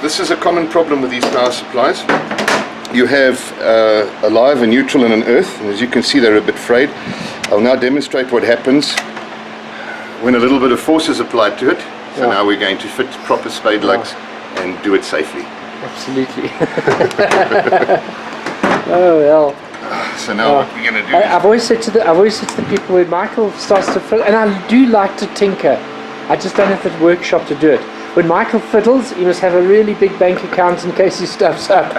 this is a common problem with these power supplies. You have a live, a neutral and an earth, and as you can see they're a bit frayed. I'll now demonstrate what happens when a little bit of force is applied to it. So now we're going to fit proper spade lugs and do it safely. Absolutely. Oh well. So now what we're going to do I've always said to the people, when Michael starts to fiddle, and I do like to tinker, I just don't have the workshop to do it. When Michael fiddles, he must have a really big bank account in case he stuffs up.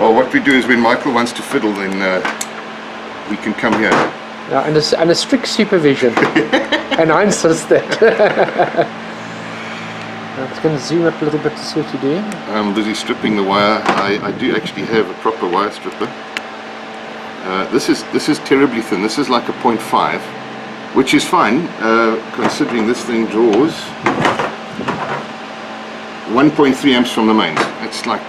Well, what we do is when Michael wants to fiddle, then we can come here. Under strict supervision. And I insist that. I'm just going to zoom up a little bit to see what you're doing. I'm busy stripping the wire. I do actually have a proper wire stripper. This is terribly thin. This is like a 0.5, which is fine considering this thing draws 1.3 amps from the mains. It's like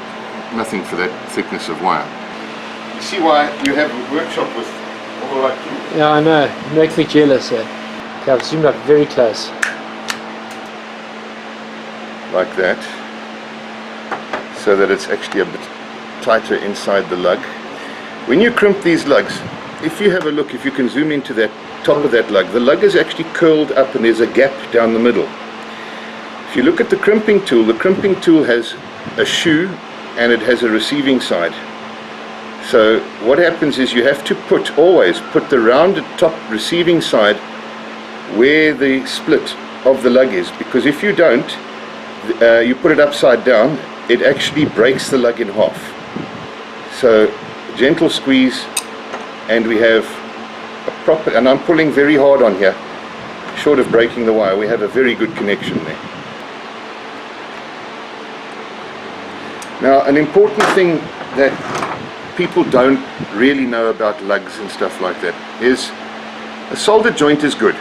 nothing for that thickness of wire. You see why you have a workshop with all the right tools? Yeah, I know. You make me jealous here. Okay, I've zoomed up very close. Like that, so that it's actually a bit tighter inside the lug. When you crimp these lugs, if you have a look, if you can zoom into that top of that lug, the lug is actually curled up and there's a gap down the middle. If you look at the crimping tool has a shoe and it has a receiving side. So what happens is you have to always put the rounded top receiving side where the split of the lug is, because if you don't, you put it upside down, it actually breaks the lug in half. So gentle squeeze, and we have a proper, and I'm pulling very hard on here, short of breaking the wire. We have a very good connection there. Now, an important thing that people don't really know about lugs and stuff like that is a solder joint is good,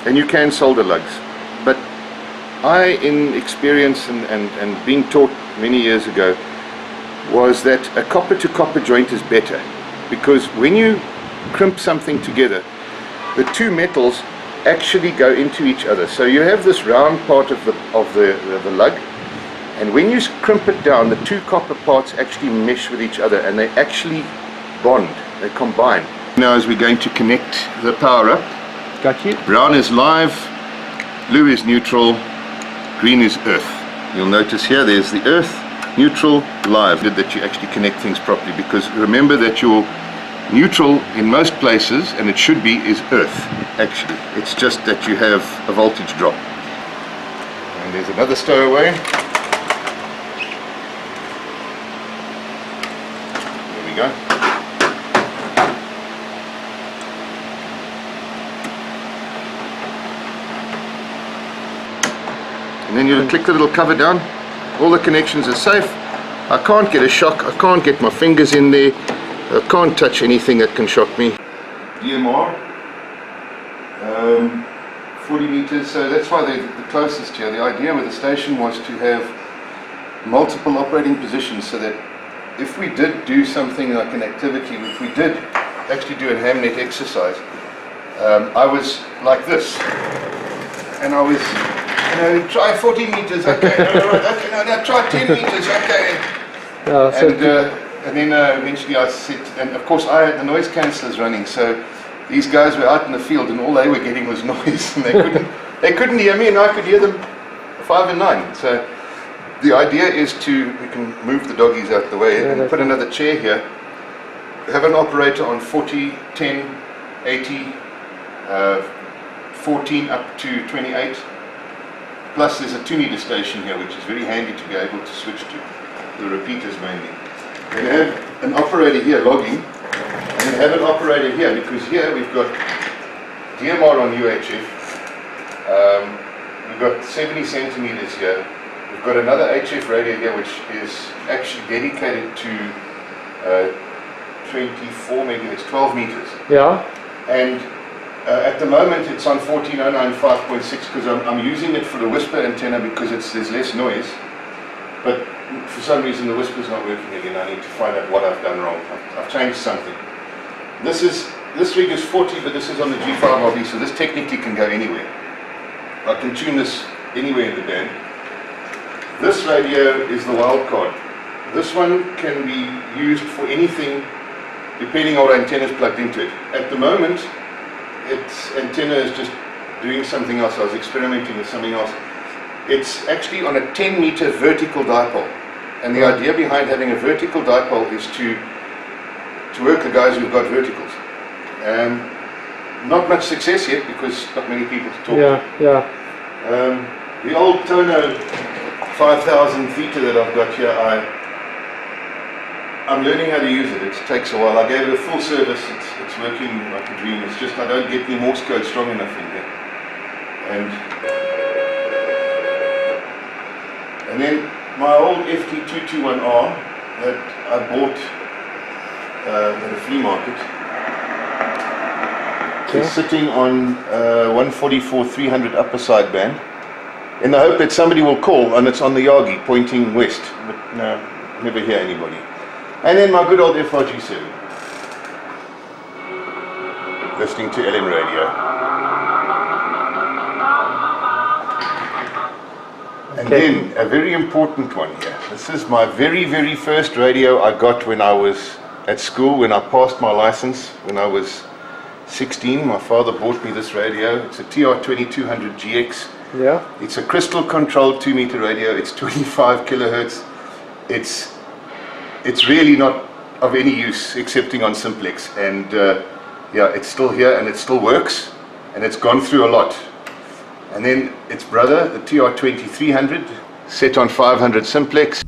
and you can solder lugs, but I, in experience and being taught many years ago, was that a copper to copper joint is better, because when you crimp something together, the two metals actually go into each other. So you have this round part of the lug, and when you crimp it down, the two copper parts actually mesh with each other and they actually bond, they combine. Now as we're going to connect the power up, Got you. Brown is live, blue is neutral, green is earth. You'll notice here there's the earth, neutral, live, that you actually connect things properly, because remember that your neutral in most places, and it should be, is earth actually. It's just that you have a voltage drop. And there's another stowaway. There we go. And then you click the little cover down. All the connections are safe. I can't get a shock. I can't get my fingers in there. I can't touch anything that can shock me. DMR, 40 meters. So that's why they're the closest here. The idea with the station was to have multiple operating positions, so that if we did do something like an activity, which we did actually do a ham net exercise, I was like this, and I was, try 40 meters, okay, no, try 10 meters, okay. Oh, so and then eventually I said, and of course I had the noise cancellers running, so these guys were out in the field and all they were getting was noise, and they couldn't hear me, and I could hear them 5 and 9. So the idea is we can move the doggies out the way, and put another chair here, have an operator on 40, 10, 80, 14 up to 28. Plus there's a 2-meter station here, which is very handy to be able to switch to, the repeaters mainly. Then have an operator here logging, and then have an operator here, because here we've got DMR on UHF, we've got 70 centimeters here, we've got another HF radio here which is actually dedicated to 24, maybe it's 12 meters. Yeah. And at the moment it's on 14095.6, because I'm using it for the whisper antenna, because there's less noise, but for some reason the whisper's not working again. I need to find out what I've done wrong. I've changed something. This rig is 40, but this is on the G5 RB, so this technically can go anywhere. I can tune this anywhere in the band. This radio is the wild card. This one can be used for anything depending on what antenna is plugged into it. At the moment, its antenna is just doing something else. I was experimenting with something else. It's actually on a 10-meter vertical dipole. And the idea behind having a vertical dipole is to work the guys who've got verticals. Not much success yet because not many people talk. The old Tono 5000 theta that I've got here, I'm learning how to use it. It takes a while. I gave it a full service. It's working like a dream. It's just I don't get any Morse code strong enough in here. And then my old FT221R that I bought at a flea market is sitting on 144 300 upper sideband in the hope that somebody will call, and it's on the Yagi pointing west, but no, never hear anybody. And then my good old FRG7 listening to LM radio. And then a very important one here. This is my very, very first radio I got when I was at school, when I passed my license, when I was 16. My father bought me this radio. It's a TR2200 GX. Yeah. It's a crystal controlled 2-meter radio. It's 25 kilohertz. It's really not of any use excepting on simplex. And yeah, it's still here and it still works. And it's gone through a lot. And then its brother, the TR2300, set on 500 simplex.